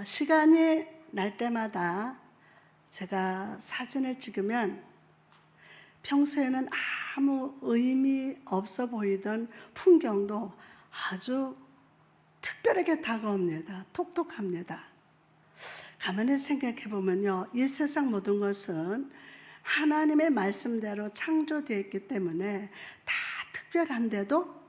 시간이 날 때마다 제가 사진을 찍으면 평소에는 아무 의미 없어 보이던 풍경도 아주 특별하게 다가옵니다. 톡톡합니다. 가만히 생각해 보면요, 이 세상 모든 것은 하나님의 말씀대로 창조되어 있기 때문에 다 특별한데도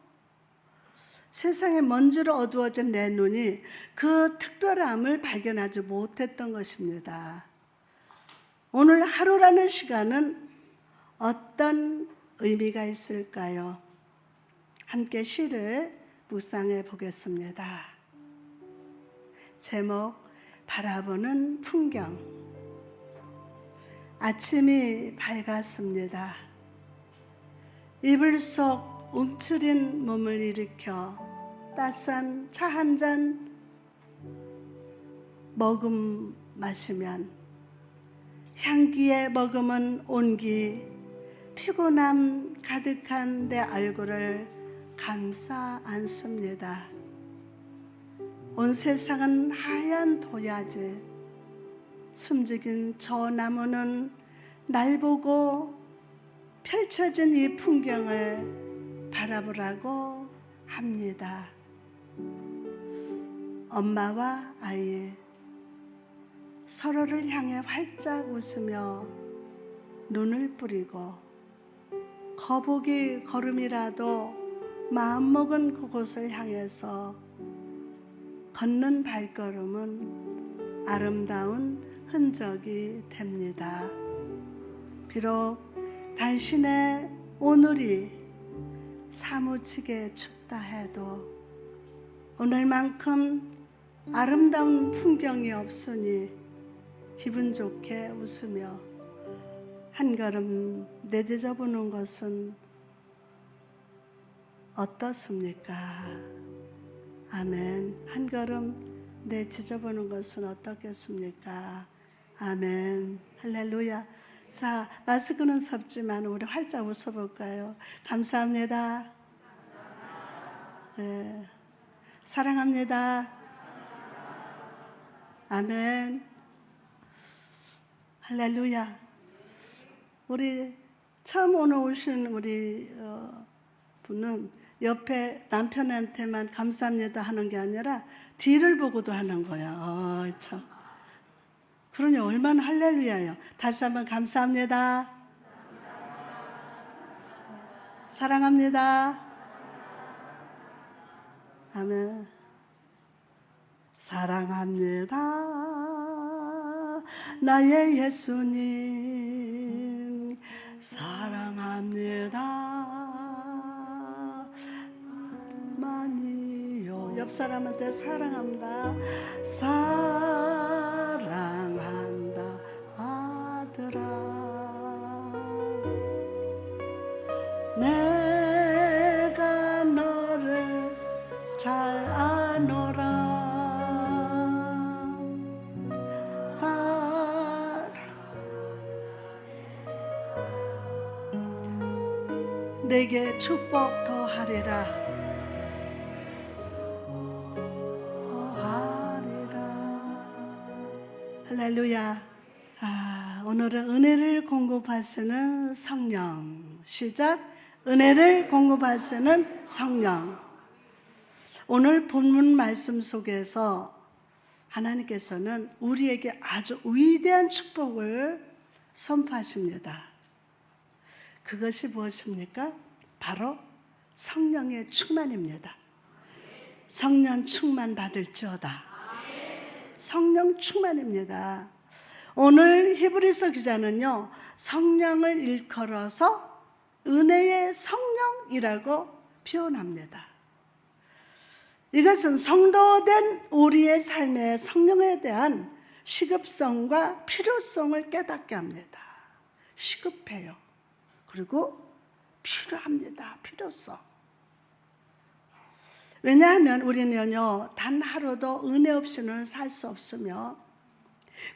세상에 먼지로 어두워진 내 눈이 그 특별함을 발견하지 못했던 것입니다. 오늘 하루라는 시간은 어떤 의미가 있을까요? 함께 시를 묵상해 보겠습니다. 제목, 바라보는 풍경. 아침이 밝았습니다. 이불 속 움츠린 몸을 일으켜 따스한 차 한 잔 머금 마시면 향기에 머금은 온기, 피곤함 가득한 내 얼굴을 감싸 안습니다. 온 세상은 하얀 도야지, 숨죽인 저 나무는 날 보고 펼쳐진 이 풍경을 바라보라고 합니다. 엄마와 아이, 서로를 향해 활짝 웃으며 눈을 뿌리고 거북이 걸음이라도 마음먹은 그곳을 향해서 걷는 발걸음은 아름다운 흔적이 됩니다. 비록 당신의 오늘이 사무치게 춥다 해도 오늘만큼 아름다운 풍경이 없으니 기분 좋게 웃으며 한 걸음 내딛어 보는 것은 어떻습니까? 아멘. 한 걸음 내딛어 보는 것은 어떻겠습니까? 아멘. 할렐루야. 자, 마스크는 섭지만 우리 활짝 웃어볼까요? 감사합니다. 네. 사랑합니다. 아멘. 할렐루야. 우리 처음 오늘 오신 우리 분은 옆에 남편한테만 감사합니다 하는 게 아니라 뒤를 보고도 하는 거야. 참. 그러니 얼마나 할렐루야예요. 다시 한번 감사합니다. 사랑합니다. 아멘. 사랑합니다. 나의 예수님. 사랑합니다. 많이요. 옆 사람한테 사랑합니다. 사랑한다 아들아. 내가 너를 잘 아노라. 내게 축복 더하리라. 더하리라. 할렐루야. 오늘은 은혜를 공급하시는 성령. 시작. 은혜를 공급하시는 성령. 오늘 본문 말씀 속에서 하나님께서는 우리에게 아주 위대한 축복을 선포하십니다. 그것이 무엇입니까? 바로 성령의 충만입니다. 성령 충만 받을지어다. 성령 충만입니다. 오늘 히브리서 기자는요, 성령을 일컬어서 은혜의 성령이라고 표현합니다. 이것은 성도된 우리의 삶의 성령에 대한 시급성과 필요성을 깨닫게 합니다. 시급해요. 그리고 필요합니다. 필요성. 왜냐하면 우리는요, 단 하루도 은혜 없이는 살 수 없으며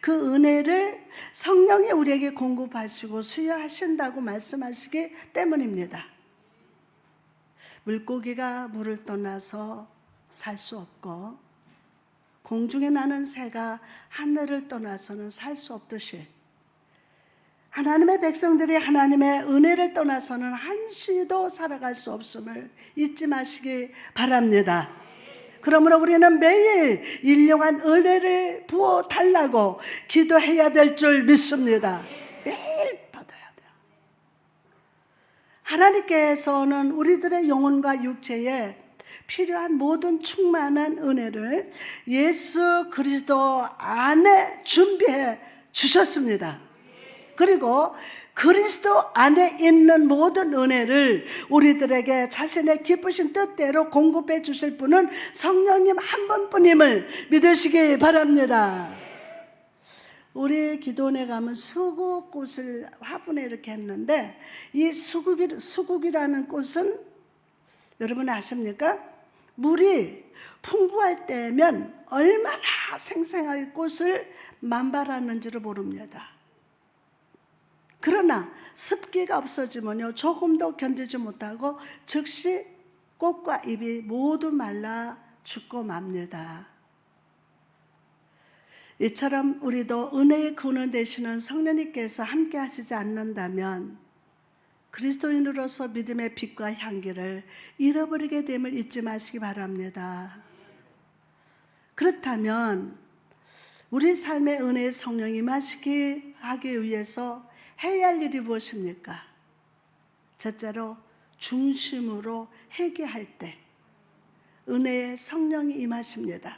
그 은혜를 성령이 우리에게 공급하시고 수여하신다고 말씀하시기 때문입니다. 물고기가 물을 떠나서 살 수 없고 공중에 나는 새가 하늘을 떠나서는 살 수 없듯이 하나님의 백성들이 하나님의 은혜를 떠나서는 한시도 살아갈 수 없음을 잊지 마시기 바랍니다. 그러므로 우리는 매일 일용한 은혜를 부어 달라고 기도해야 될 줄 믿습니다. 매일 받아야 돼요. 하나님께서는 우리들의 영혼과 육체에 필요한 모든 충만한 은혜를 예수 그리스도 안에 준비해 주셨습니다. 그리고 그리스도 안에 있는 모든 은혜를 우리들에게 자신의 기쁘신 뜻대로 공급해 주실 분은 성령님 한 분뿐임을 믿으시기 바랍니다. 우리 기도원에 가면 수국꽃을 화분에 이렇게 했는데 이 수국이라는 꽃은 여러분 아십니까? 물이 풍부할 때면 얼마나 생생하게 꽃을 만발하는지를 모릅니다. 그러나 습기가 없어지면요 조금도 견디지 못하고 즉시 꽃과 잎이 모두 말라 죽고 맙니다. 이처럼 우리도 은혜의 근원 되시는 성령님께서 함께 하시지 않는다면 그리스도인으로서 믿음의 빛과 향기를 잃어버리게 됨을 잊지 마시기 바랍니다. 그렇다면 우리 삶의 은혜의 성령이 임하시게 하기 위해서 해야 할 일이 무엇입니까? 첫째로 중심으로 회개할 때 은혜의 성령이 임하십니다.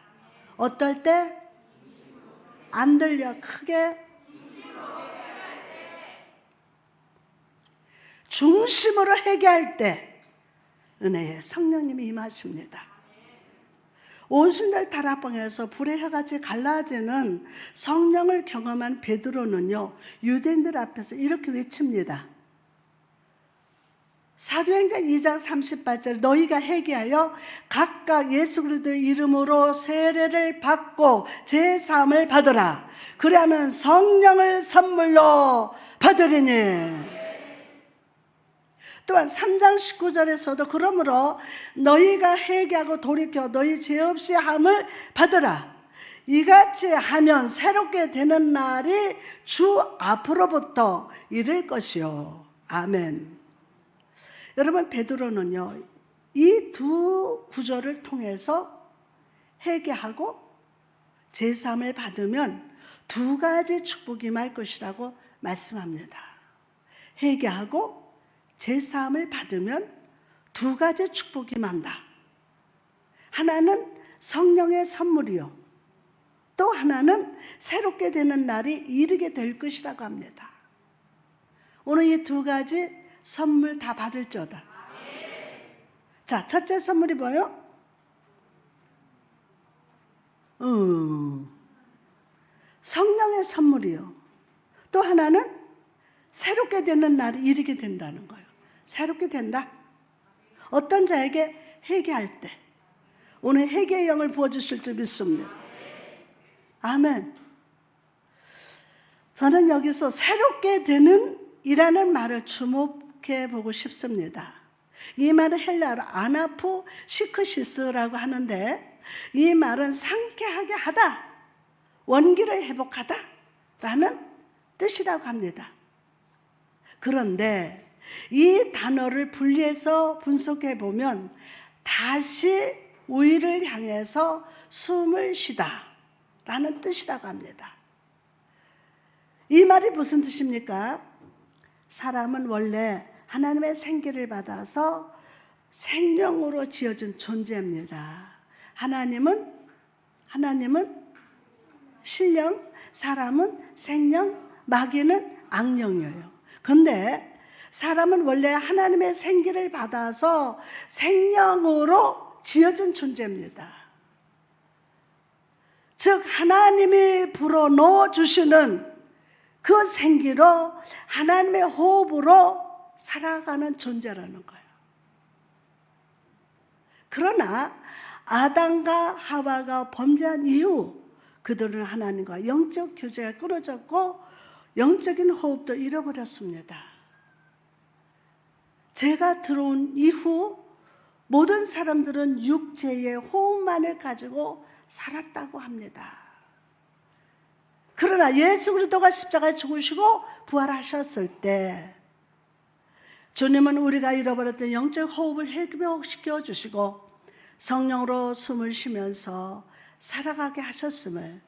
어떨 때? 안 들려 크게. 중심으로 회개할 때 은혜의 성령님이 임하십니다. 오순절 다락방에서 불의 혀같이 갈라지는 성령을 경험한 베드로는요 유대인들 앞에서 이렇게 외칩니다. 사도행전 2장 38절 너희가 회개하여 각각 예수 그리스도의 이름으로 세례를 받고 제사함을 받으라. 그리하면 성령을 선물로 받으리니. 또한 3장 19절에서도 그러므로 너희가 회개하고 돌이켜 너희 죄 없이 함을 받으라. 이같이 하면 새롭게 되는 날이 주 앞으로부터 이를 것이요. 아멘. 여러분 베드로는요 이 두 구절을 통해서 회개하고 제사함을 받으면 두 가지 축복이 임할 것이라고 말씀합니다. 회개하고 제사함을 받으면 두 가지 축복이 임한다. 하나는 성령의 선물이요. 또 하나는 새롭게 되는 날이 이르게 될 것이라고 합니다. 오늘 이 두 가지 선물 다 받을지어다. 자, 첫째 선물이 뭐예요? 성령의 선물이요. 또 하나는 새롭게 되는 날이 이르게 된다는 거예요. 새롭게 된다. 어떤 자에게 회개할 때 오늘 회개의 영을 부어주실 줄 믿습니다. 아멘. 저는 여기서 새롭게 되는 이라는 말을 주목해 보고 싶습니다. 이 말은 헬라어로 아나포 시크시스라고 하는데 이 말은 상쾌하게 하다, 원기를 회복하다 라는 뜻이라고 합니다. 그런데 이 단어를 분리해서 분석해 보면 다시 우위를 향해서 숨을 쉬다 라는 뜻이라고 합니다. 이 말이 무슨 뜻입니까? 사람은 원래 하나님의 생기를 받아서 생명으로 지어준 존재입니다. 하나님은 신령, 사람은 생령, 마귀는 악령이에요. 그런데 사람은 원래 하나님의 생기를 받아서 생명으로 지어준 존재입니다. 즉 하나님이 불어넣어 주시는 그 생기로 하나님의 호흡으로 살아가는 존재라는 거예요. 그러나 아담과 하와가 범죄한 이후 그들은 하나님과 영적 교제가 끊어졌고 영적인 호흡도 잃어버렸습니다. 죄가 들어온 이후 모든 사람들은 육체의 호흡만을 가지고 살았다고 합니다. 그러나 예수 그리스도가 십자가에 죽으시고 부활하셨을 때 주님은 우리가 잃어버렸던 영적 호흡을 회복시켜 주시고 성령으로 숨을 쉬면서 살아가게 하셨음을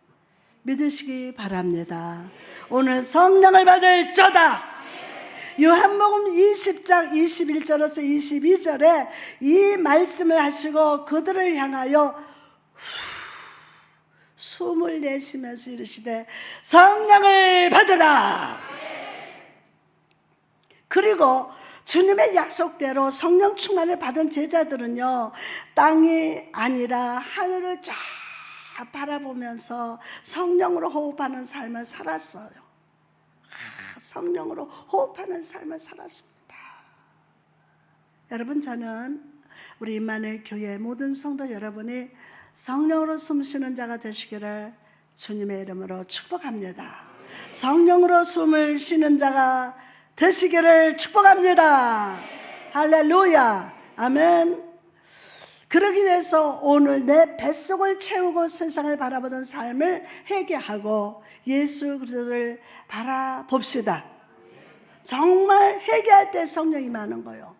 믿으시기 바랍니다. 오늘 성령을 받을 자다. 요한복음 20장 21절에서 22절에 이 말씀을 하시고 그들을 향하여 숨을 내쉬면서 이르시되 성령을 받으라. 그리고 주님의 약속대로 성령 충만을 받은 제자들은요, 땅이 아니라 하늘을 쫙 바라보면서 성령으로 호흡하는 삶을 살았어요. 성령으로 호흡하는 삶을 살았습니다. 여러분, 저는 우리 임마누엘 교회 모든 성도 여러분이 성령으로 숨쉬는 자가 되시기를 주님의 이름으로 축복합니다. 성령으로 숨을 쉬는 자가 되시기를 축복합니다. 할렐루야. 아멘. 그러기 위해서 오늘 내 뱃속을 채우고 세상을 바라보던 삶을 회개하고 예수 그리스도를 바라봅시다. 정말 회개할 때 성령이 임하는 거예요.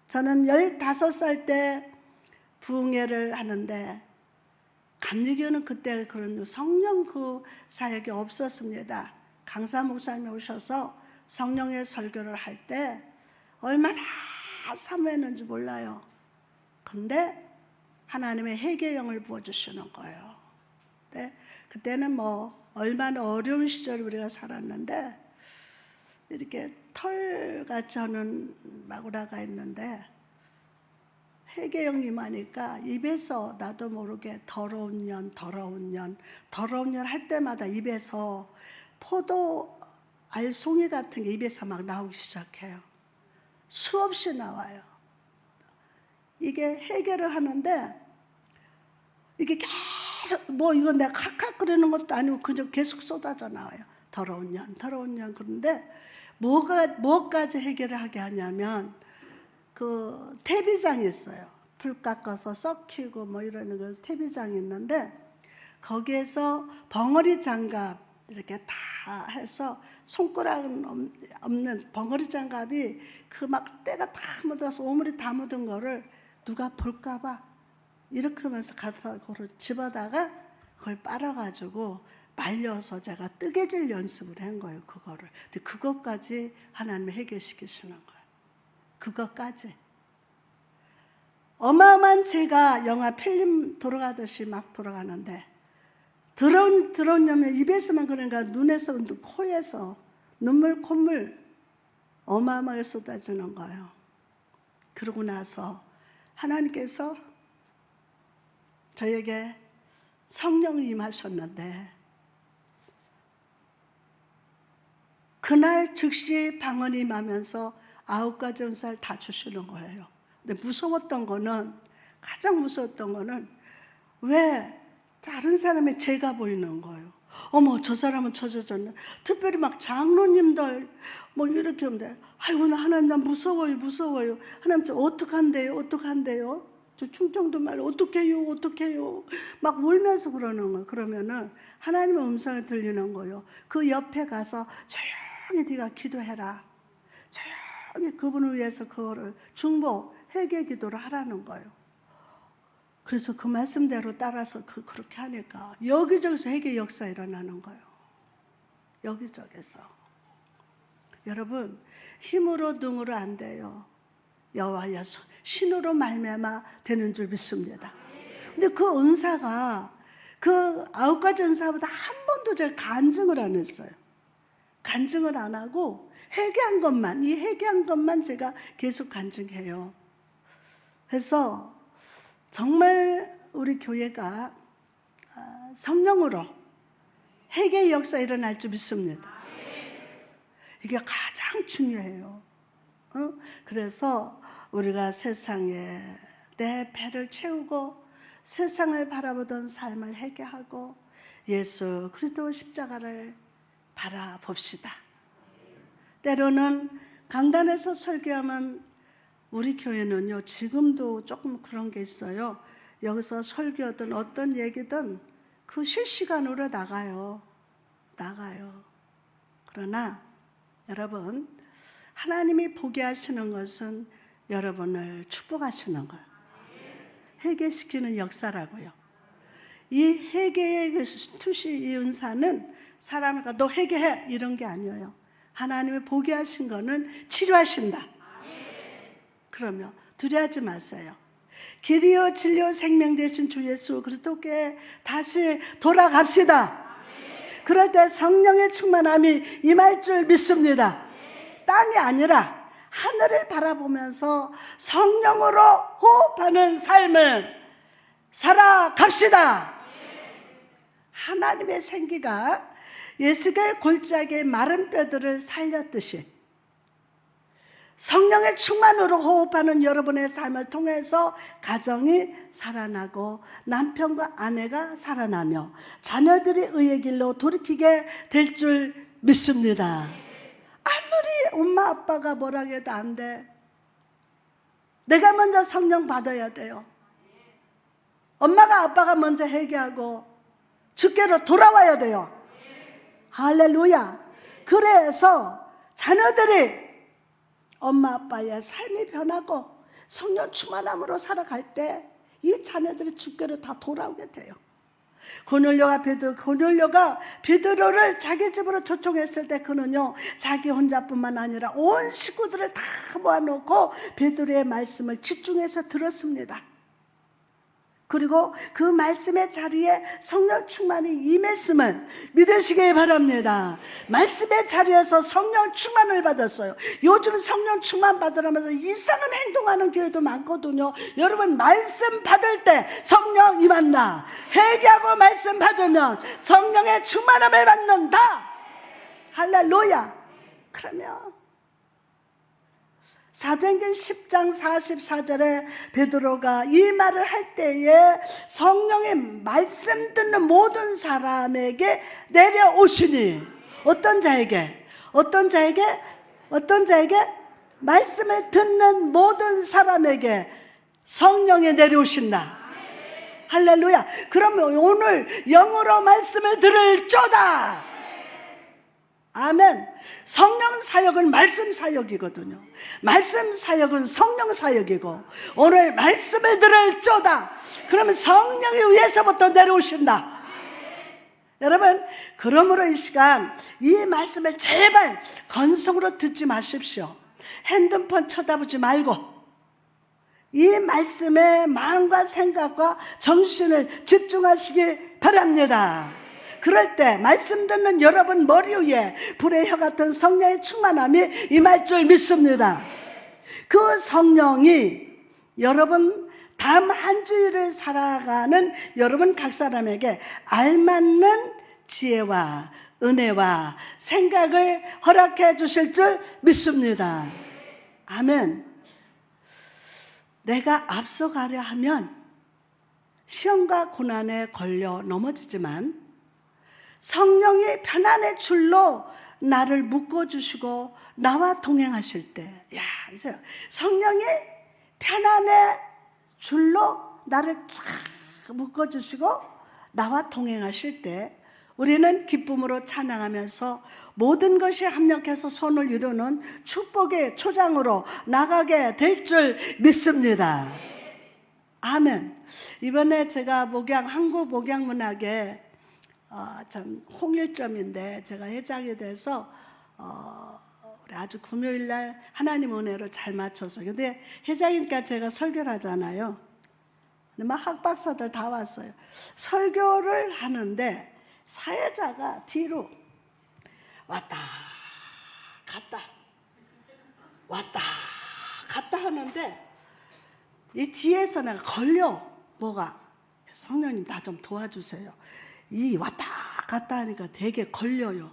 저는 15살 때 부흥회를 하는데 감리교는 그때 그런 성령 그 사역이 없었습니다. 강사 목사님이 오셔서 성령의 설교를 할 때 얼마나 사모했는지 몰라요. 근데 하나님의 회개영을 부어주시는 거예요. 네? 그때는 뭐 얼마나 어려운 시절 우리가 살았는데 이렇게 털같이 하는 마구라가 있는데 회개영이 많으니까 입에서 나도 모르게 더러운 년 할 때마다 입에서 포도 알송이 같은 게 입에서 막 나오기 시작해요. 수없이 나와요. 이게 회개를 하는데 이게 계속 뭐 이거 내가 칵칵 끓이는 것도 아니고 그냥 계속 쏟아져 나와요. 더러운 년. 그런데 뭐까지 해결을 하게 하냐면 그 태비장이 있어요. 불 깎아서 썩히고 뭐 이러는 거 태비장이 있는데 거기에서 벙어리 장갑 이렇게 다 해서 손가락은 없는 벙어리 장갑이 그 막 때가 다 묻어서 오물이 다 묻은 거를 누가 볼까봐 이렇게 하면서 가서 그걸 집어다가 그걸 빨아가지고 말려서 제가 뜨개질 연습을 한 거예요. 그거를. 근데 그것까지 하나님이 해결시키시는 거예요. 그것까지. 어마어마한 제가 영화 필름 돌아가듯이 막 돌아가는데 들어오냐면 입에서만 그러니까 눈에서 코에서 눈물 콧물 어마어마하게 쏟아지는 거예요. 그러고 나서 하나님께서 저에게 성령을 임하셨는데 그날 즉시 방언이 임하면서 9가지 은사를 다 주시는 거예요. 근데 가장 무서웠던 거는 왜 다른 사람의 죄가 보이는 거예요. 어머, 저 사람은 저졌네. 특별히 막 장로님들 뭐 이렇게 하는데 아이고 나 하나님 나 무서워요. 하나님 저 어떡한대요? 저 충청도 말로 어떡해요? 막 울면서 그러는 거예요. 그러면은 하나님의 음성이 들리는 거예요. 그 옆에 가서 조용히 네가 기도해라. 조용히 그분을 위해서 그거를 중보, 회개 기도를 하라는 거예요. 그래서 그 말씀대로 따라서 그렇게 하니까 여기저기서 회개 역사 일어나는 거예요. 여기저기서. 여러분, 힘으로 능으로 안 돼요. 여호와여 신으로 말미암아 되는 줄 믿습니다. 근데 그 은사가 그 9가지 은사보다 한 번도 제가 간증을 안 했어요. 간증을 안 하고 이 회개한 것만 제가 계속 간증해요. 그래서 정말 우리 교회가 성령으로 회개의 역사 일어날 줄 믿습니다. 이게 가장 중요해요. 그래서 우리가 세상에 내 배를 채우고 세상을 바라보던 삶을 회개하고 예수 그리스도 십자가를 바라봅시다. 때로는 강단에서 설교하면 우리 교회는요 지금도 조금 그런 게 있어요. 여기서 설교든 어떤 얘기든 그 실시간으로 나가요. 그러나 여러분, 하나님이 보게 하시는 것은 여러분을 축복하시는 거예요. 회개시키는 역사라고요. 이 회개의 그 투시 이 은사는 사람을 너 회개해 이런 게 아니에요. 하나님이 보게 하신 거는 치료하신다. 그러면 두려워하지 마세요. 길이요 진리요 생명 되신 주 예수 그리스도께 다시 돌아갑시다. 그럴 때 성령의 충만함이 임할 줄 믿습니다. 땅이 아니라 하늘을 바라보면서 성령으로 호흡하는 삶을 살아갑시다. 하나님의 생기가 예수겔 골짜기의 마른 뼈들을 살렸듯이 성령의 충만으로 호흡하는 여러분의 삶을 통해서 가정이 살아나고 남편과 아내가 살아나며 자녀들이 의의 길로 돌이키게 될 줄 믿습니다. 아무리 엄마 아빠가 뭐라 해도 안 돼. 내가 먼저 성령 받아야 돼요. 엄마가 아빠가 먼저 회개하고 주께로 돌아와야 돼요. 할렐루야. 그래서 자녀들이 엄마 아빠의 삶이 변하고 성령 충만함으로 살아갈 때 이 자녀들이 주께로 다 돌아오게 돼요. 고넬료가 베드로를 자기 집으로 초청했을 때 그는요 자기 혼자뿐만 아니라 온 식구들을 다 모아놓고 베드로의 말씀을 집중해서 들었습니다. 그리고 그 말씀의 자리에 성령 충만이 임했음을 믿으시기 바랍니다. 말씀의 자리에서 성령 충만을 받았어요. 요즘 성령 충만 받으라면서 이상한 행동하는 교회도 많거든요. 여러분 말씀 받을 때 성령 임한다. 회개하고 말씀 받으면 성령의 충만함을 받는다. 할렐루야. 그러면 사도행전 10장 44절에 베드로가 이 말을 할 때에 성령의 말씀 듣는 모든 사람에게 내려오시니 어떤 자에게 말씀을 듣는 모든 사람에게 성령이 내려오신다. 할렐루야. 그러면 오늘 영으로 말씀을 들을저다. 아멘. 성령 사역은 말씀 사역이거든요. 말씀 사역은 성령 사역이고 오늘 말씀을 들을저다. 그러면 성령이 위에서부터 내려오신다. 여러분 그러므로 이 시간 이 말씀을 제발 건성으로 듣지 마십시오. 핸드폰 쳐다보지 말고 이 말씀에 마음과 생각과 정신을 집중하시기 바랍니다. 그럴 때 말씀 듣는 여러분 머리 위에 불의 혀 같은 성령의 충만함이 임할 줄 믿습니다. 그 성령이 여러분 다음 한 주일을 살아가는 여러분 각 사람에게 알맞는 지혜와 은혜와 생각을 허락해 주실 줄 믿습니다. 아멘. 내가 앞서가려 하면 시험과 고난에 걸려 넘어지지만 성령이 편안의 줄로 나를 묶어주시고 나와 동행하실 때, 이제 성령이 편안의 줄로 나를 쫙 묶어주시고 나와 동행하실 때 우리는 기쁨으로 찬양하면서 모든 것이 합력해서 손을 이루는 축복의 초장으로 나가게 될 줄 믿습니다. 아멘. 이번에 제가 한국 목양문학에 참 홍일점인데 제가 회장이 돼서 우리 아주 금요일날 하나님 은혜로 잘 맞춰서 근데 회장이니까 제가 설교를 하잖아요. 근데 막 학박사들 다 왔어요. 설교를 하는데 사회자가 뒤로 왔다 갔다 하는데 이 뒤에서 내가 걸려 뭐가 성령님 나 좀 도와주세요. 이 왔다 갔다 하니까 되게 걸려요.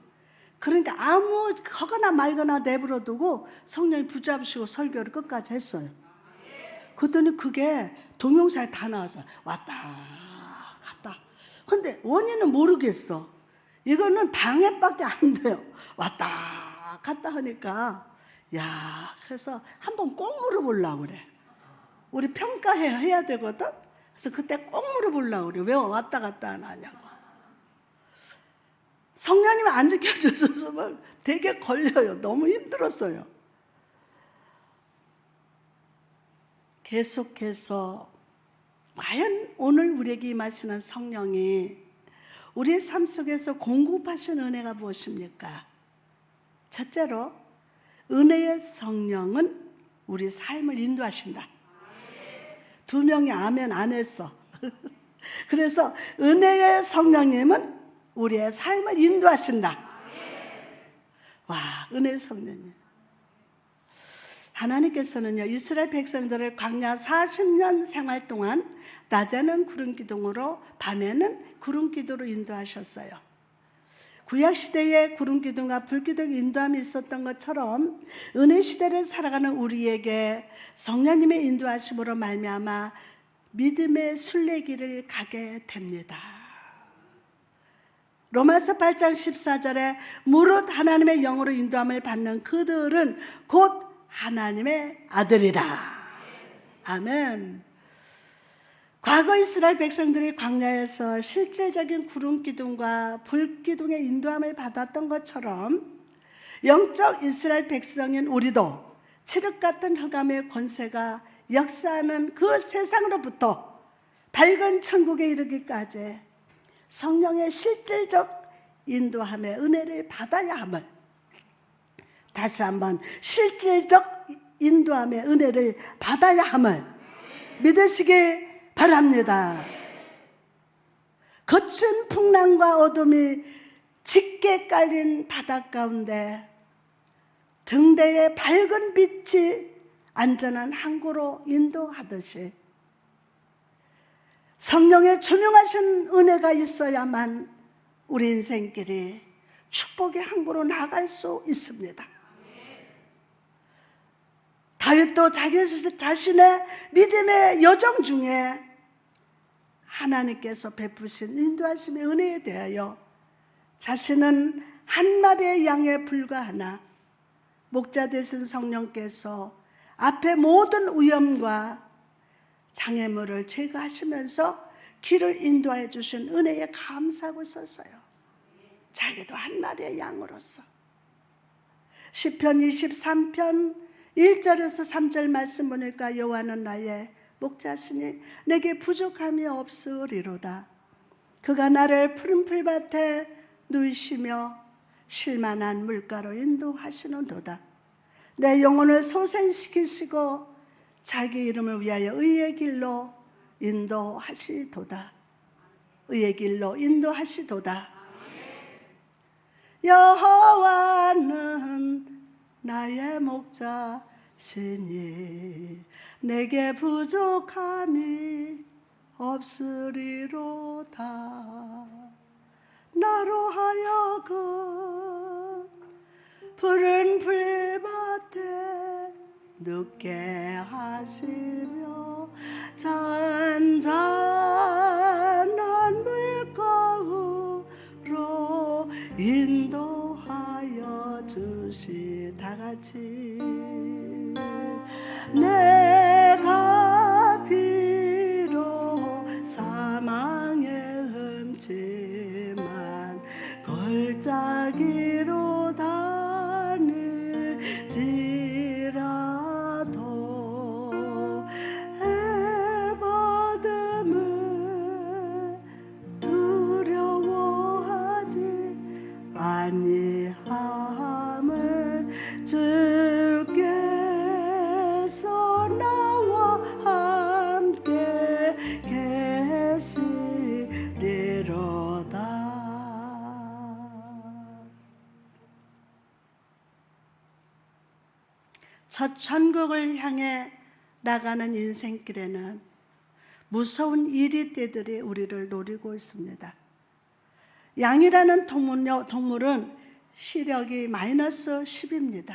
그러니까 아무 하거나 말거나 내버려 두고 성령이 붙잡으시고 설교를 끝까지 했어요. 그랬더니 그게 동영상에 다 나와서 왔다 갔다. 근데 원인은 모르겠어. 이거는 방해밖에 안 돼요. 왔다 갔다 하니까 그래서 한번 꼭 물어보려고 그래. 우리 평가해야 되거든. 그래서 그때 꼭 물어보려고 그래요. 왜 왔다 갔다 안 하냐고. 성령님이 안 지켜주셨으면 되게 걸려요. 너무 힘들었어요. 계속해서 과연 오늘 우리에게 임하시는 성령이 우리의 삶 속에서 공급하신 은혜가 무엇입니까? 첫째로 은혜의 성령은 우리 삶을 인도하신다. 두 명이 아멘 안 했어. 그래서 은혜의 성령님은 우리의 삶을 인도하신다. 와, 은혜의 성령님. 하나님께서는요, 이스라엘 백성들을 광야 40년 생활 동안 낮에는 구름 기둥으로 밤에는 구름 기도로 인도하셨어요. 구약 시대에 구름 기둥과 불 기둥 인도함이 있었던 것처럼 은혜 시대를 살아가는 우리에게 성령님의 인도하심으로 말미암아 믿음의 순례길을 가게 됩니다. 로마서 8장 14절에 무릇 하나님의 영으로 인도함을 받는 그들은 곧 하나님의 아들이라. 아멘. 과거 이스라엘 백성들이 광야에서 실질적인 구름 기둥과 불 기둥의 인도함을 받았던 것처럼 영적 이스라엘 백성인 우리도 칠흑 같은 흑암의 권세가 역사하는 그 세상으로부터 밝은 천국에 이르기까지 성령의 실질적 인도함의 은혜를 받아야 함을, 다시 한번 실질적 인도함의 은혜를 받아야 함을 믿으시기 바랍니다. 거친 풍랑과 어둠이 짙게 깔린 바다 가운데 등대에 밝은 빛이 안전한 항구로 인도하듯이 성령의 조명하신 은혜가 있어야만 우리 인생길이 축복의 항구로 나아갈 수 있습니다. 다윗도 자기 자신의 믿음의 여정 중에 하나님께서 베푸신 인도하심의 은혜에 대하여 자신은 한 마리의 양에 불과하나 목자 되신 성령께서 앞에 모든 위험과 장애물을 제거하시면서 길을 인도해 주신 은혜에 감사하고 있었어요. 자기도 한 마리의 양으로서. 시편 23편 1절에서 3절 말씀 보니까 여호와는 나의 목자시니 내게 부족함이 없으리로다. 그가 나를 푸른 풀밭에 누이시며 쉴만한 물가로 인도하시는도다. 내 영혼을 소생시키시고 자기 이름을 위하여 의의 길로 인도하시도다. 의의 길로 인도하시도다. 여호와는 나의 목자시니 내게 부족함이 없으리로다. 나로 하여금 푸른 풀밭에 눕게 하시며 잔잔한 물가로 인도하여 주시. 다같이 내가 비록 사망에 흠지만 골짜기로 다닐지라도 해받음을 두려워하지 아니함을 주께서 나와 함께 계시리로다. 첫 천국을 향해 나가는 인생길에는 무서운 이리떼들이 우리를 노리고 있습니다. 양이라는 동물은 시력이 마이너스 10입니다.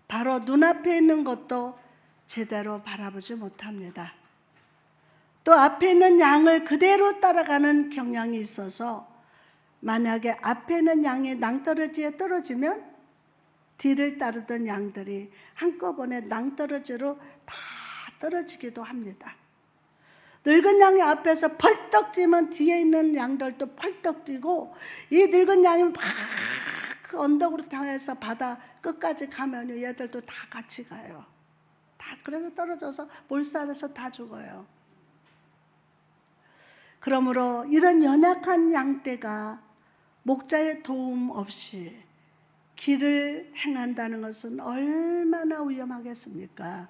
바로 눈앞에 있는 것도 제대로 바라보지 못합니다. 또 앞에 있는 양을 그대로 따라가는 경향이 있어서 만약에 앞에 있는 양이 낭떠러지에 떨어지면 뒤를 따르던 양들이 한꺼번에 낭떠러지로 다 떨어지기도 합니다. 늙은 양이 앞에서 펄떡 뛰면 뒤에 있는 양들도 펄떡 뛰고, 이 늙은 양이 막 그 언덕으로 향해서 바다 끝까지 가면 얘들도 다 같이 가요. 다 그래서 떨어져서 몰살해서 다 죽어요. 그러므로 이런 연약한 양떼가 목자의 도움 없이 길을 행한다는 것은 얼마나 위험하겠습니까?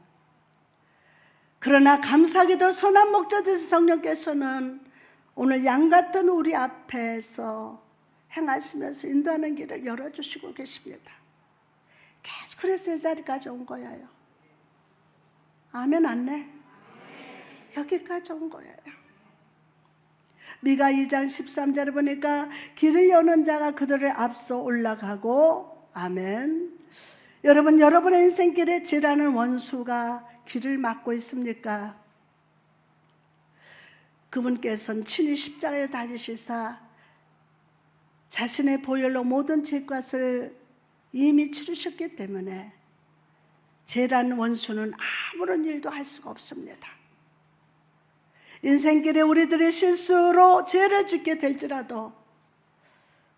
그러나 감사하게도 선한 목자 되신 성령께서는 오늘 양 같은 우리 앞에서 행하시면서 인도하는 길을 열어주시고 계십니다. 계속 그래서 이 자리까지 온 거예요. 아멘 안네? 여기까지 온 거예요. 미가 2장 13절에 보니까 길을 여는 자가 그들을 앞서 올라가고, 아멘. 여러분, 여러분의 인생길에 지라는 원수가 길을 막고 있습니까? 그분께서는 친히 십자가에 달리시사 자신의 보혈로 모든 죄값을 이미 치르셨기 때문에 죄라는 원수는 아무런 일도 할 수가 없습니다. 인생길에 우리들의 실수로 죄를 짓게 될지라도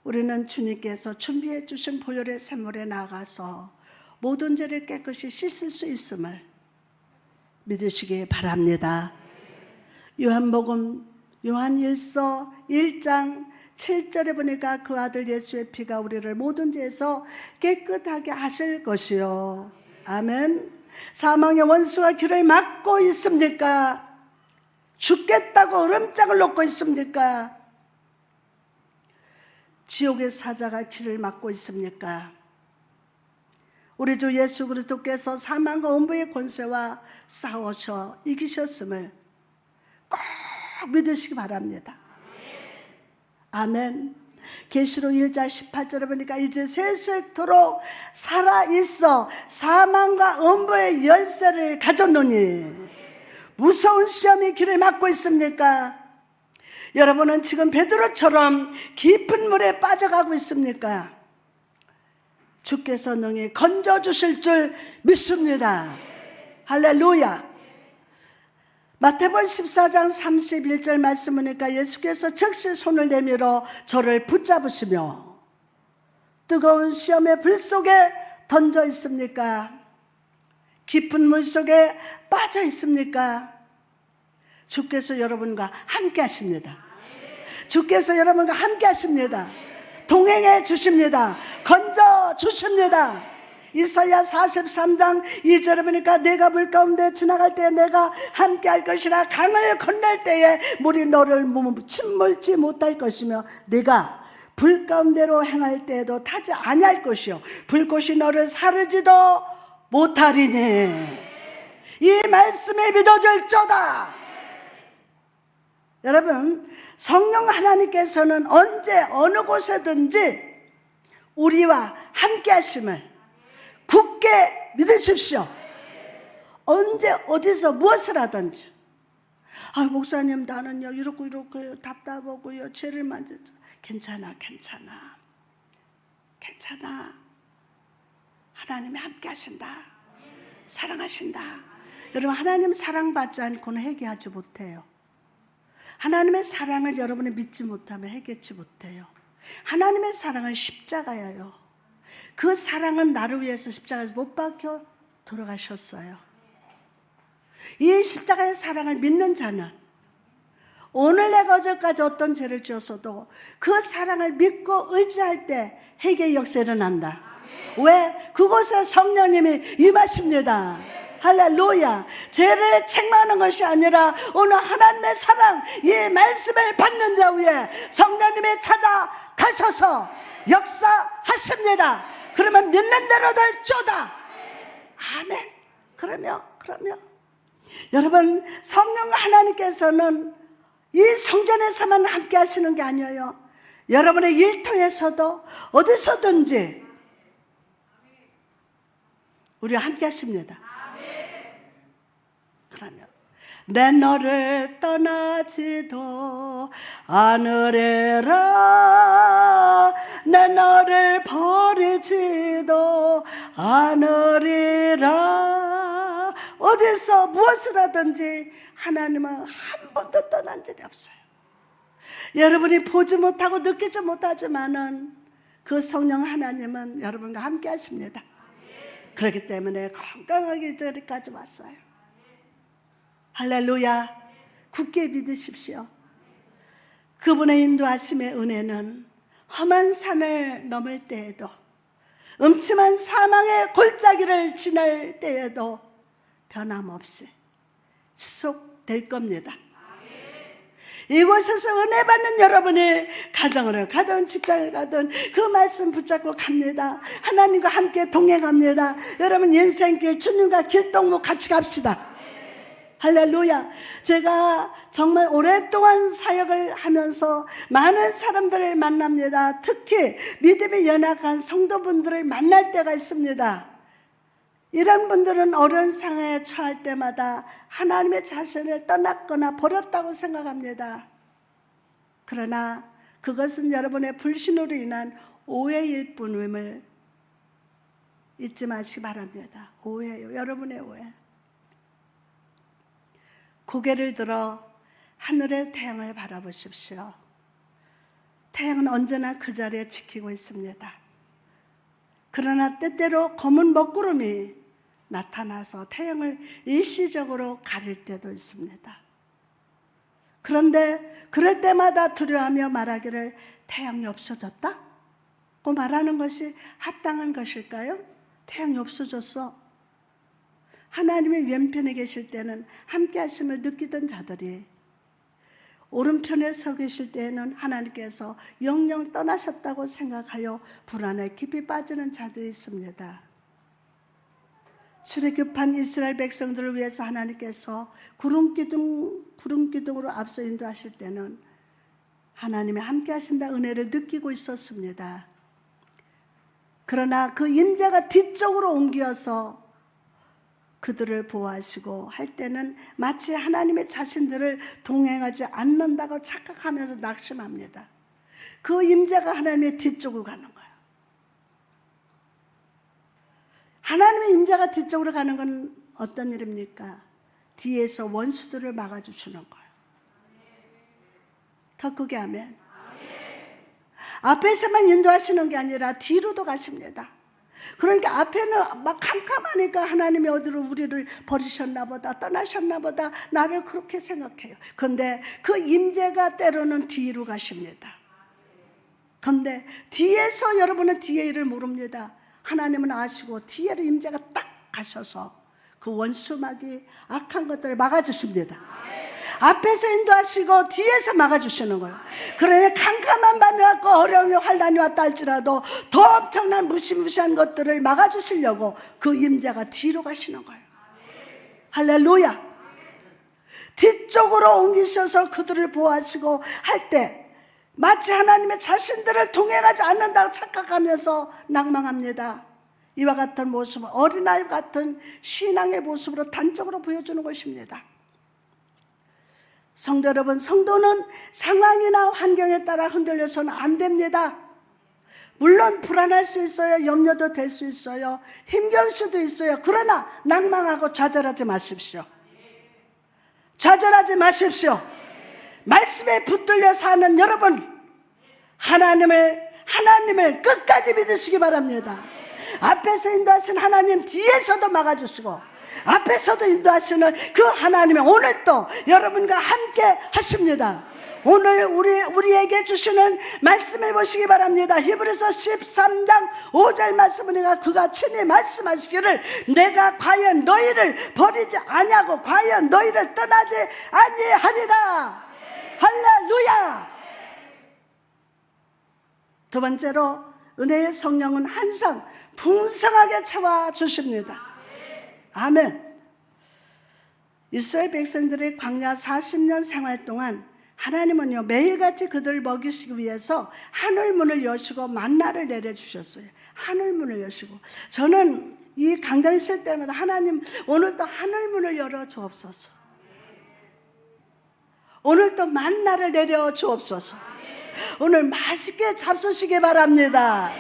우리는 주님께서 준비해 주신 보혈의 샘물에 나가서 모든 죄를 깨끗이 씻을 수 있음을 믿으시기 바랍니다. 요한복음 요한1서 1장 7절에 보니까 그 아들 예수의 피가 우리를 모든 죄에서 깨끗하게 하실 것이요. 아멘. 사망의 원수가 길을 막고 있습니까? 죽겠다고 얼음장을 놓고 있습니까? 지옥의 사자가 길을 막고 있습니까? 우리 주 예수 그리스도께서 사망과 음부의 권세와 싸우셔 이기셨음을 꼭 믿으시기 바랍니다. 아멘. 계시록 1장 18절에 보니까 이제 세세토록 살아있어 사망과 음부의 열쇠를 가졌노니 무서운 시험이 길을 막고 있습니까? 여러분은 지금 베드로처럼 깊은 물에 빠져가고 있습니까? 주께서 능히 건져주실 줄 믿습니다. 할렐루야. 마태복음 14장 31절 말씀 보니까 예수께서 즉시 손을 내밀어 저를 붙잡으시며 뜨거운 시험의 불 속에 던져 있습니까? 깊은 물 속에 빠져 있습니까? 주께서 여러분과 함께 하십니다. 주께서 여러분과 함께 하십니다. 동행해 주십니다. 건져 주십니다. 이사야 43장 2절에 보니까 내가 물 가운데 지나갈 때 내가 함께 할 것이라 강을 건널 때에 물이 너를 침몰지 못할 것이며 내가 불 가운데로 행할 때에도 타지 아니할 것이요 불꽃이 너를 사르지도 못하리니 이 말씀에 믿어질저다. 여러분, 성령 하나님께서는 언제 어느 곳에든지 우리와 함께 하심을 굳게 믿으십시오. 언제 어디서 무엇을 하든지. 아, 목사님 나는요 이렇고 답답하고요 죄를 만져. 괜찮아. 하나님이 함께 하신다. 사랑하신다. 여러분, 하나님 사랑받지 않고는 회개하지 못해요. 하나님의 사랑을 여러분이 믿지 못하면 회개치 못해요. 하나님의 사랑은 십자가예요. 그 사랑은 나를 위해서 십자가에서 못 박혀 돌아가셨어요. 이 십자가의 사랑을 믿는 자는 오늘 내가 어제까지 어떤 죄를 지었어도 그 사랑을 믿고 의지할 때 회개의 역사가 일어난다. 왜? 그곳에 성령님이 임하십니다. 할렐루야. 죄를 책망하는 것이 아니라 오늘 하나님의 사랑, 이 말씀을 받는 자 위에 성령님이 찾아가셔서 역사하십니다. 그러면 믿는 대로 될조다. 아멘. 그러면 여러분, 성령 하나님께서는 이 성전에서만 함께 하시는 게 아니에요. 여러분의 일터에서도 어디서든지 우리와 함께 하십니다. 그러면 내 너를 떠나지도 않으리라 내 너를 버리지도 않으리라. 어디서 무엇을 하든지 하나님은 한 번도 떠난 적이 없어요. 여러분이 보지 못하고 느끼지 못하지만은 그 성령 하나님은 여러분과 함께 하십니다. 그렇기 때문에 건강하게 이 자리까지 왔어요. 할렐루야. 굳게 믿으십시오. 그분의 인도하심의 은혜는 험한 산을 넘을 때에도, 음침한 사망의 골짜기를 지날 때에도 변함없이 지속될 겁니다. 이곳에서 은혜 받는 여러분이 가정을 가든 직장을 가든 그 말씀 붙잡고 갑니다. 하나님과 함께 동행합니다. 여러분 인생길 주님과 길동무 같이 갑시다. 할렐루야. 제가 정말 오랫동안 사역을 하면서 많은 사람들을 만납니다. 특히 믿음이 연약한 성도분들을 만날 때가 있습니다. 이런 분들은 어려운 상황에 처할 때마다 하나님의 자신을 떠났거나 버렸다고 생각합니다. 그러나 그것은 여러분의 불신으로 인한 오해일 뿐임을 잊지 마시기 바랍니다. 오해예요. 여러분의 오해. 고개를 들어 하늘의 태양을 바라보십시오. 태양은 언제나 그 자리에 지키고 있습니다. 그러나 때때로 검은 먹구름이 나타나서 태양을 일시적으로 가릴 때도 있습니다. 그런데 그럴 때마다 두려워하며 말하기를 태양이 없어졌다고 말하는 것이 합당한 것일까요? 태양이 없어졌어. 하나님의 왼편에 계실 때는 함께 하심을 느끼던 자들이 오른편에 서 계실 때에는 하나님께서 영영 떠나셨다고 생각하여 불안에 깊이 빠지는 자들이 있습니다. 출애굽한 이스라엘 백성들을 위해서 하나님께서 구름 기둥으로 앞서 인도하실 때는 하나님의 함께 하신다 은혜를 느끼고 있었습니다. 그러나 그 임재가 뒤쪽으로 옮겨서 그들을 보호하시고 할 때는 마치 하나님의 자신들을 동행하지 않는다고 착각하면서 낙심합니다. 그 임재가 하나님의 뒤쪽으로 가는 거예요. 하나님의 임재가 뒤쪽으로 가는 건 어떤 일입니까? 뒤에서 원수들을 막아주시는 거예요. 더 크게 하면 앞에서만 인도하시는 게 아니라 뒤로도 가십니다. 그러니까 앞에는 막 캄캄하니까 하나님이 어디로 우리를 버리셨나 보다, 떠나셨나 보다, 나를 그렇게 생각해요. 그런데 그 임재가 때로는 뒤로 가십니다. 그런데 뒤에서 여러분은 뒤의 일을 모릅니다. 하나님은 아시고 뒤에로 임재가 딱 가셔서 그 원수막이 악한 것들을 막아주십니다. 앞에서 인도하시고 뒤에서 막아주시는 거예요. 그러니 캄캄한 밤이 왔고 어려움이 환난이 왔다 할지라도 더 엄청난 무시무시한 것들을 막아주시려고 그 임재가 뒤로 가시는 거예요. 할렐루야. 뒤쪽으로 옮기셔서 그들을 보호하시고 할 때 마치 하나님의 자신들을 동행하지 않는다고 착각하면서 낭망합니다. 이와 같은 모습은 어린아이 같은 신앙의 모습으로 단적으로 보여주는 것입니다. 성도 여러분, 성도는 상황이나 환경에 따라 흔들려서는 안 됩니다. 물론 불안할 수 있어요. 염려도 될 수 있어요. 힘겨울 수도 있어요. 그러나 낭망하고 좌절하지 마십시오. 좌절하지 마십시오. 말씀에 붙들려 사는 여러분, 하나님을 끝까지 믿으시기 바랍니다. 앞에서 인도하신 하나님 뒤에서도 막아주시고 앞에서도 인도하시는 그 하나님이 오늘도 여러분과 함께 하십니다. 오늘 우리에게 주시는 말씀을 보시기 바랍니다. 히브리서 13장 5절 말씀은 그가 친히 말씀하시기를 내가 과연 너희를 버리지 아니하고 과연 너희를 떠나지 아니하리라. 할렐루야. 두 번째로 은혜의 성령은 항상 풍성하게 채워주십니다. 아멘. 이스라엘 백성들의 광야 40년 생활 동안 하나님은요 매일같이 그들을 먹이시기 위해서 하늘문을 여시고 만나를 내려주셨어요. 하늘문을 여시고 저는 이 강단을 쓸 때마다 하나님 오늘도 하늘문을 열어 주옵소서. 오늘도 만나를 내려 주옵소서. 오늘 맛있게 잡수시기 바랍니다.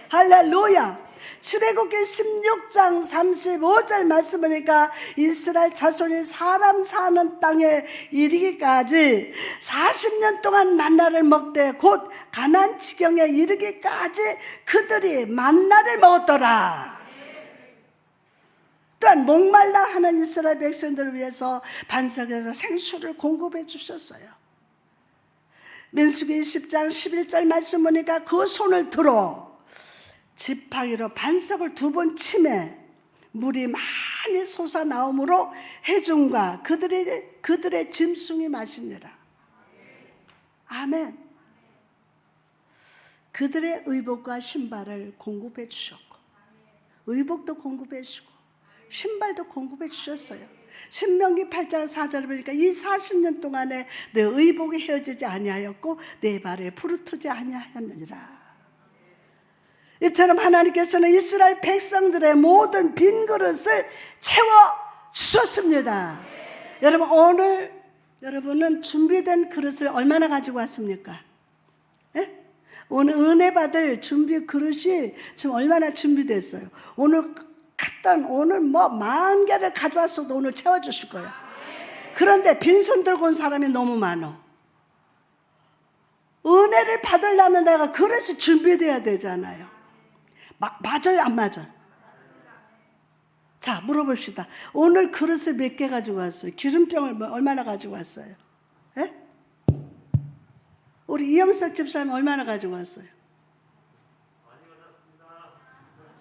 할렐루야. 출애굽기 16장 35절 말씀 보니까 이스라엘 자손이 사람 사는 땅에 이르기까지 40년 동안 만나를 먹되 곧 가나안 지경에 이르기까지 그들이 만나를 먹었더라. 또한 목말라 하는 이스라엘 백성들을 위해서 반석에서 생수를 공급해 주셨어요. 민수기 10장 11절 말씀 보니까 그 손을 들어 지팡이로 반석을 2번 치매 물이 많이 솟아나오므로 해중과 그들의 짐승이 마시니라. 아멘. 그들의 의복과 신발을 공급해 주셨고 의복도 공급해 주시고 신발도 공급해 주셨어요. 신명기 8장 4절을 보니까 이 40년 동안에 내 의복이 헤어지지 아니하였고 내 발에 부르트지 아니하였느니라. 이처럼 하나님께서는 이스라엘 백성들의 모든 빈 그릇을 채워 주셨습니다. 여러분, 오늘 여러분은 준비된 그릇을 얼마나 가지고 왔습니까? 예? 오늘 은혜 받을 준비 그릇이 지금 얼마나 준비됐어요? 오늘 뭐 10,000개를 가져왔어도 오늘 채워주실 거예요. 그런데 빈손 들고 온 사람이 너무 많아. 은혜를 받으려면 내가 그릇이 준비돼야 되잖아요. 맞아요, 안 맞아요? 자, 물어봅시다. 오늘 그릇을 몇 개 가지고 왔어요? 기름병을 얼마나 가지고 왔어요? 예? 우리 이영석 집사님 얼마나 가지고 왔어요?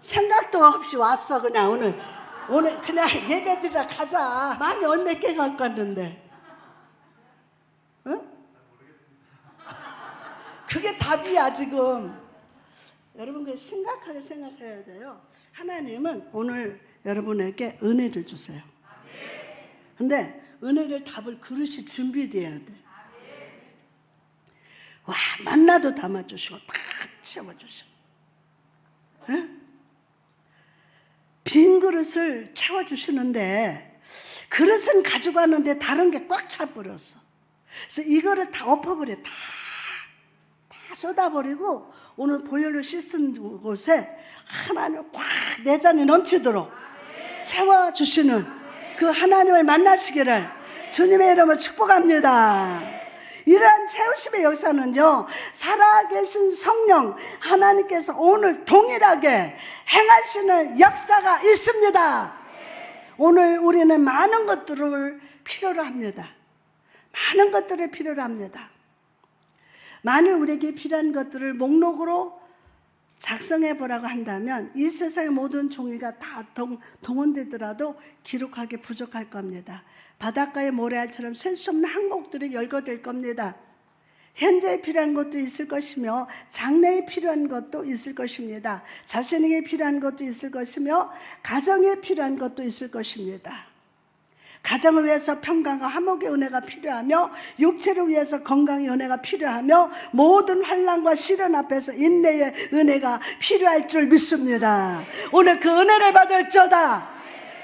생각도 없이 왔어. 그냥 오늘 그냥 예배 드리러 가자. 많이 몇 개 갖고 왔는데, 응? 그게 답이야 지금. 여러분, 그 심각하게 생각해야 돼요. 하나님은 오늘 여러분에게 은혜를 주세요. 근데 은혜를 답을 그릇이 준비돼야 돼. 와, 만나도 담아주시고 다 채워주시고, 응? 빈 그릇을 채워주시는데 그릇은 가지고 왔는데 다른 게 꽉 차버렸어. 그래서 이거를 다 엎어버려. 다 쏟아버리고 오늘 보혈로 씻은 곳에 하나님 꽉 내 잔이 넘치도록 채워주시는 그 하나님을 만나시기를 주님의 이름으로 축복합니다. 이러한 채우심의 역사는요, 살아계신 성령 하나님께서 오늘 동일하게 행하시는 역사가 있습니다. 오늘 우리는 많은 것들을 필요로 합니다. 많은 것들을 필요로 합니다. 만일 우리에게 필요한 것들을 목록으로 작성해 보라고 한다면 이 세상의 모든 종이가 다 동원되더라도 기록하기 부족할 겁니다. 바닷가의 모래알처럼 셀 수 없는 항목들이 열거될 겁니다. 현재에 필요한 것도 있을 것이며 장래에 필요한 것도 있을 것입니다. 자신에게 필요한 것도 있을 것이며 가정에 필요한 것도 있을 것입니다. 가정을 위해서 평강과 화목의 은혜가 필요하며 육체를 위해서 건강의 은혜가 필요하며 모든 환난과 시련 앞에서 인내의 은혜가 필요할 줄 믿습니다. 오늘 그 은혜를 받을지어다.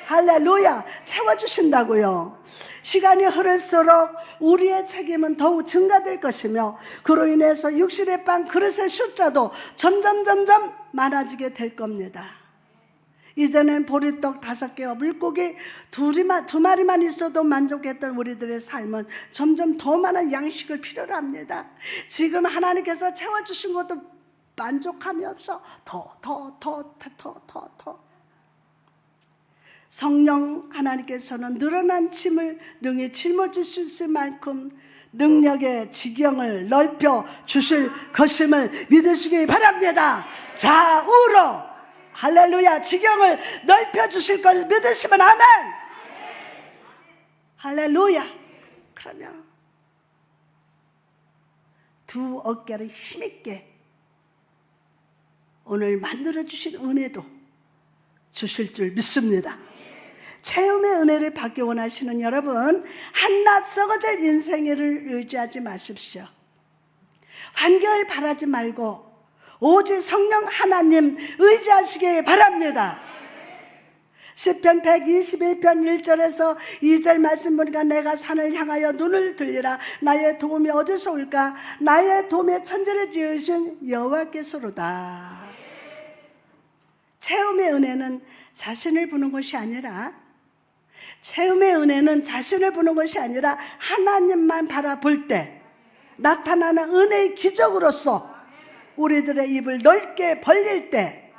할렐루야. 채워주신다고요. 시간이 흐를수록 우리의 책임은 더욱 증가될 것이며 그로 인해서 육신의 빵 그릇의 숫자도 점점 많아지게 될 겁니다. 이전엔 보리떡 5개와 물고기 2마리만 있어도 만족했던 우리들의 삶은 점점 더 많은 양식을 필요로 합니다. 지금 하나님께서 채워주신 것도 만족함이 없어. 더. 성령 하나님께서는 늘어난 짐을 능히 짊어질 수 있을 만큼 능력의 지경을 넓혀 주실 것임을 믿으시기 바랍니다. 좌우로 할렐루야, 지경을 넓혀 주실 걸 믿으시면 아멘. 할렐루야. 그러면 두 어깨를 힘있게 오늘 만들어 주신 은혜도 주실 줄 믿습니다. 체험의 은혜를 받기 원하시는 여러분, 한낱 썩어질 인생을 의지하지 마십시오. 환경을 바라지 말고 오직 성령 하나님 의지하시기 바랍니다. 시편 121편 1절에서 2절 말씀 보니까 내가 산을 향하여 눈을 들리라. 나의 도움이 어디서 올까? 나의 도움의 천지를 지으신 여호와께서로다. 체험의 은혜는 자신을 보는 것이 아니라 체험의 은혜는 자신을 보는 것이 아니라 하나님만 바라볼 때 나타나는 은혜의 기적으로서 우리들의 입을 넓게 벌릴 때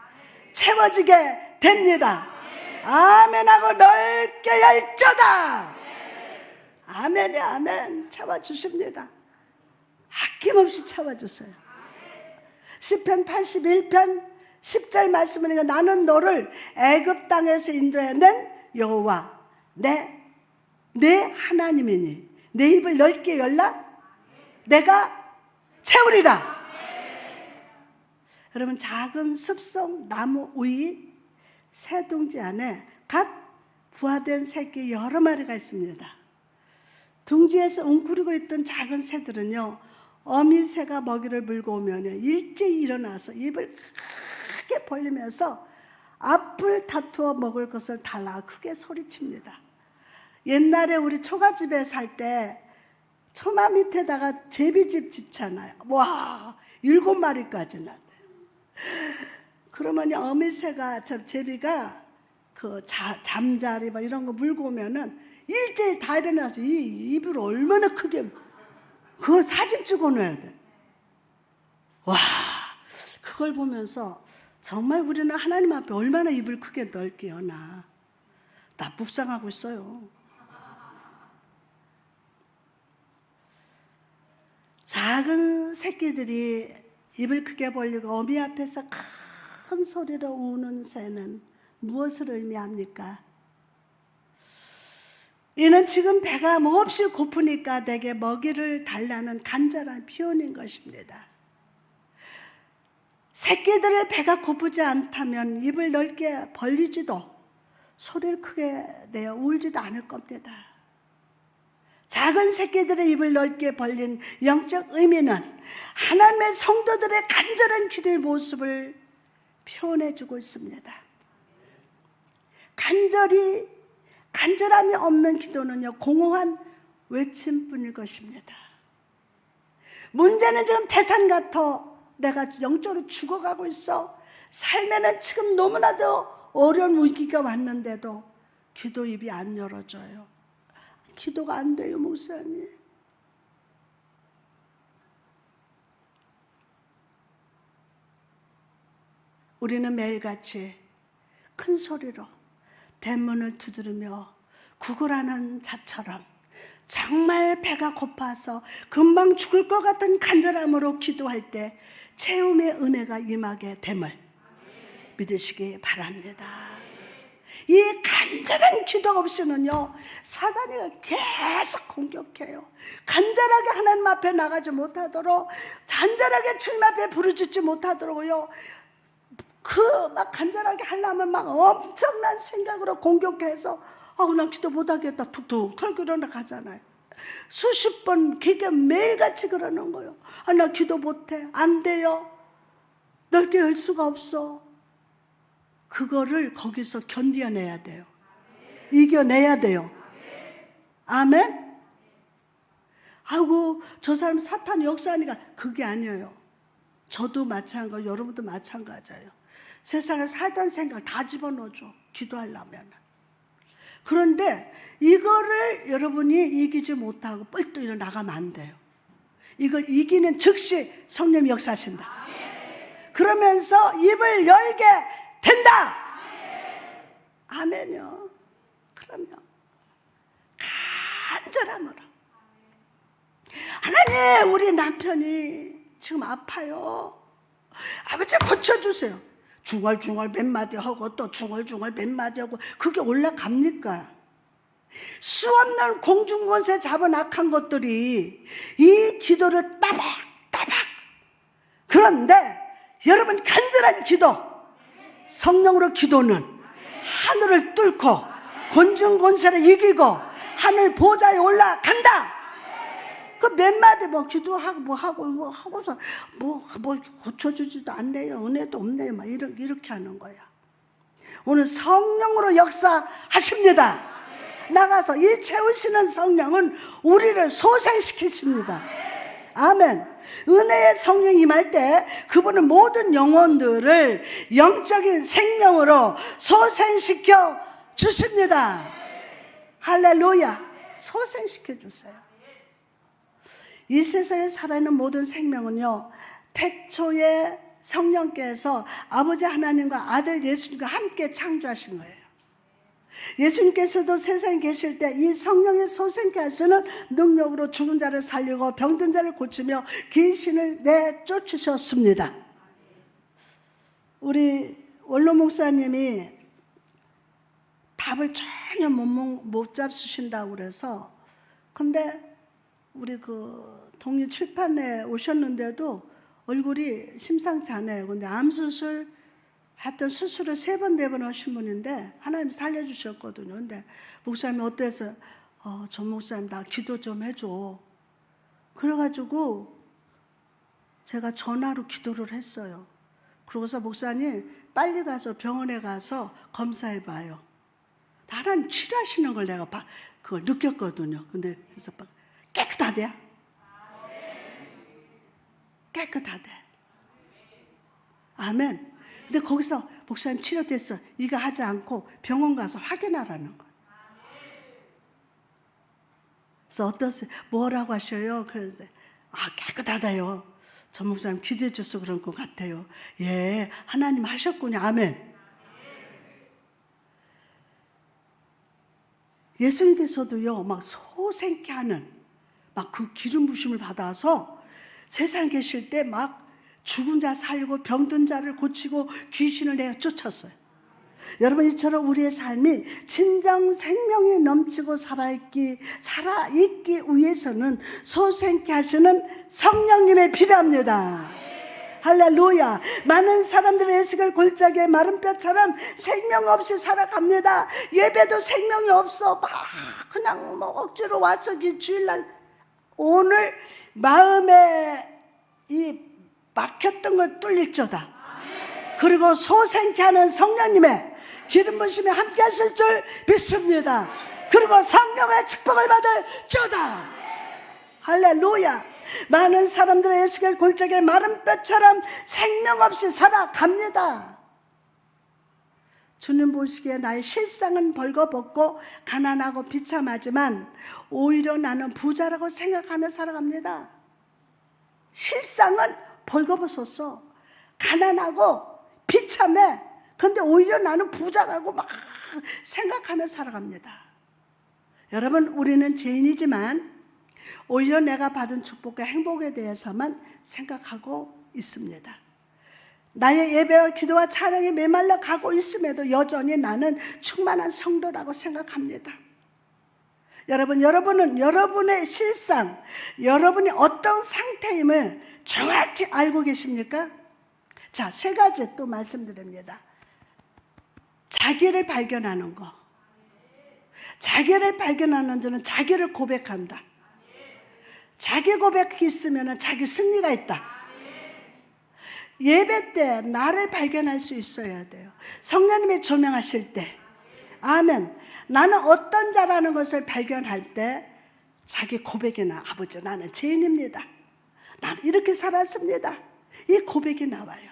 채워지게 됩니다. 아멘하고 넓게 열자다. 아멘이 아멘. 채워주십니다. 아낌없이 채워주세요. 시편 81편 10절 말씀을 나는 너를 애굽 땅에서 인도해낸 여호와 내 하나님이니 내 입을 넓게 열라 내가 채우리라. 여러분, 작은 숲속 나무 우이 새둥지 안에 갓 부화된 새끼 여러 마리가 있습니다. 둥지에서 웅크리고 있던 작은 새들은요, 어미새가 먹이를 물고 오면 일찍 일어나서 입을 크게 벌리면서 앞을 다투어 먹을 것을 달라 크게 소리칩니다. 옛날에 우리 초가집에 살 때 초마 밑에다가 제비집 짓잖아요. 와, 7마리까지 나대요. 그러면 어미새가, 제비가 그 잠자리 뭐 이런 거 물고 오면은 일제히 다 일어나서 이 입을 얼마나 크게, 그걸 사진 찍어 놔야 돼. 와, 그걸 보면서 정말 우리는 하나님 앞에 얼마나 입을 크게 넓게 여나. 나 묵상하고 있어요. 작은 새끼들이 입을 크게 벌리고 어미 앞에서 큰 소리로 우는 새는 무엇을 의미합니까? 이는 지금 배가 몹시 고프니까 내게 먹이를 달라는 간절한 표현인 것입니다. 새끼들의 배가 고프지 않다면 입을 넓게 벌리지도 소리를 크게 내어 울지도 않을 겁니다. 작은 새끼들의 입을 넓게 벌린 영적 의미는 하나님의 성도들의 간절한 기도의 모습을 표현해 주고 있습니다. 간절함이 없는 기도는요, 공허한 외침뿐일 것입니다. 문제는 지금 태산 같아 내가 영적으로 죽어가고 있어. 삶에는 지금 너무나도 어려운 위기가 왔는데도 기도 입이 안 열어져요. 기도가 안 돼요, 목사님. 우리는 매일같이 큰 소리로 대문을 두드리며 구걸하는 자처럼 정말 배가 고파서 금방 죽을 것 같은 간절함으로 기도할 때 채움의 은혜가 임하게 됨을 믿으시기 바랍니다. 이 간절한 기도 없이는요, 사단이 계속 공격해요. 간절하게 하나님 앞에 나가지 못하도록, 간절하게 주님 앞에 부르짖지 못하도록요, 막 간절하게 하려면 막 엄청난 생각으로 공격해서 난 기도 못하겠다 툭툭 털고 일어나가잖아요. 수십 번 기계 매일같이 그러는 거예요. 나 기도 못해. 안 돼요. 넓게 열 수가 없어. 그거를 거기서 견뎌내야 돼요. 이겨내야 돼요. 아멘? 아이고, 저 사람 사탄 역사하니까 그게 아니에요. 저도 마찬가지, 여러분도 마찬가지예요. 세상에 살던 생각 다 집어넣어줘. 기도하려면. 그런데 이거를 여러분이 이기지 못하고 뻘떡 일어나가면 안 돼요. 이걸 이기는 즉시 성령이 역사하신다. 그러면서 입을 열게 된다. 아멘요. 그러면 간절함으로 하나님, 우리 남편이 지금 아파요. 아버지 고쳐주세요. 중얼중얼 몇 마디 하고 또 중얼중얼 몇 마디 하고 그게 올라갑니까? 수없는 공중권세 잡은 악한 것들이 이 기도를 따박따박. 그런데 여러분, 간절한 기도, 성령으로 기도는 하늘을 뚫고 곤중곤세를 이기고 하늘 보좌에 올라간다. 그 몇 마디 기도하고 하고서 고쳐주지도 않네요. 은혜도 없네요. 막 이렇게 하는 거야. 오늘 성령으로 역사하십니다. 나가서 이 채우시는 성령은 우리를 소생시키십니다. 아멘. 은혜의 성령 임할 때 그분은 모든 영혼들을 영적인 생명으로 소생시켜 주십니다. 할렐루야. 소생시켜 주세요. 이 세상에 살아있는 모든 생명은요, 태초에 성령께서 아버지 하나님과 아들 예수님과 함께 창조하신 거예요. 예수님께서도 세상에 계실 때 이 성령의 소생케 하시는 능력으로 죽은 자를 살리고 병든 자를 고치며 귀신을 내쫓으셨습니다. 우리 원로 목사님이 밥을 전혀 못 잡수신다고 그래서, 근데 우리 그 독립 출판에 오셨는데도 얼굴이 심상치 않아요. 근데 암수술 하여튼 수술을 3번 4번 하신 분인데 하나님 살려주셨거든요. 근데 목사님이 어때서 저 목사님 나 기도 좀 해줘. 그래가지고 제가 전화로 기도를 했어요. 그러고서 목사님 빨리 가서 병원에 가서 검사해봐요. 하나님 치료하시는 걸 내가 그걸 느꼈거든요. 근데 그래서 깨끗하대. 깨끗하대. 아멘. 근데 거기서 목사님 치료됐어. 이거 하지 않고 병원 가서 확인하라는 거예요. 그래서 어떠세요? 뭐라고 하셔요? 그래서 깨끗하다요. 저 목사님 기도해 줘서 그런 것 같아요. 예, 하나님 하셨군요. 아멘. 예수님께서도요, 막 소생케 하는 막 그 기름 부심을 받아서 세상에 계실 때 막 죽은 자 살리고 병든 자를 고치고 귀신을 내쫓았어요. 여러분, 이처럼 우리의 삶이 진정 생명이 넘치고 살아있기 위해서는 소생케 하시는 성령님이 필요합니다. 할렐루야. 많은 사람들의 에스겔 골짜기에 마른 뼈처럼 생명 없이 살아갑니다. 예배도 생명이 없어. 막 그냥 뭐 억지로 와서 주일날 오늘 마음에 이 막혔던 거 뚫릴저다. 그리고 소생케 하는 성령님의 기름 부심이 함께 하실 줄 믿습니다. 그리고 성령의 축복을 받을 저다. 할렐루야. 많은 사람들의 에스겔 골짜기에 마른 뼈처럼 생명 없이 살아갑니다. 주님 보시기에 나의 실상은 벌거벗고 가난하고 비참하지만 오히려 나는 부자라고 생각하며 살아갑니다. 실상은 벌거벗었어. 가난하고 비참해. 그런데 오히려 나는 부자라고 막 생각하며 살아갑니다. 여러분, 우리는 죄인이지만 오히려 내가 받은 축복과 행복에 대해서만 생각하고 있습니다. 나의 예배와 기도와 찬양이 메말라 가고 있음에도 여전히 나는 충만한 성도라고 생각합니다. 여러분, 여러분은 여러분의 실상, 여러분이 어떤 상태임을 정확히 알고 계십니까? 자, 3가지 또 말씀드립니다. 자기를 발견하는 거. 자기를 발견하는 자는 자기를 고백한다. 자기 고백이 있으면 자기 승리가 있다. 예배 때 나를 발견할 수 있어야 돼요. 성령님이 조명하실 때, 아멘. 나는 어떤 자라는 것을 발견할 때 자기 고백이나 아버지 나는 죄인입니다. 나는 이렇게 살았습니다. 이 고백이 나와요.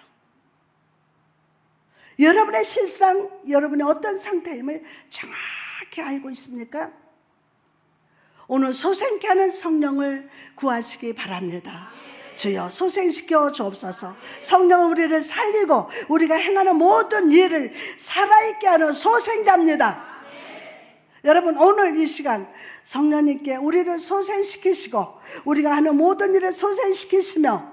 여러분의 실상, 여러분의 어떤 상태임을 정확히 알고 있습니까? 오늘 소생케 하는 성령을 구하시기 바랍니다. 주여 소생시켜 주옵소서. 성령은 우리를 살리고 우리가 행하는 모든 일을 살아있게 하는 소생자입니다. 여러분, 오늘 이 시간 성령님께 우리를 소생시키시고 우리가 하는 모든 일을 소생시키시며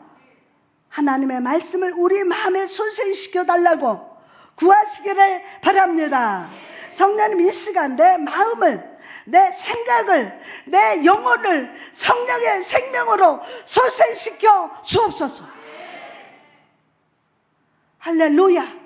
하나님의 말씀을 우리 마음에 소생시켜 달라고 구하시기를 바랍니다. 성령님, 이 시간 내 마음을, 내 생각을, 내 영혼을 성령의 생명으로 소생시켜 주옵소서. 할렐루야.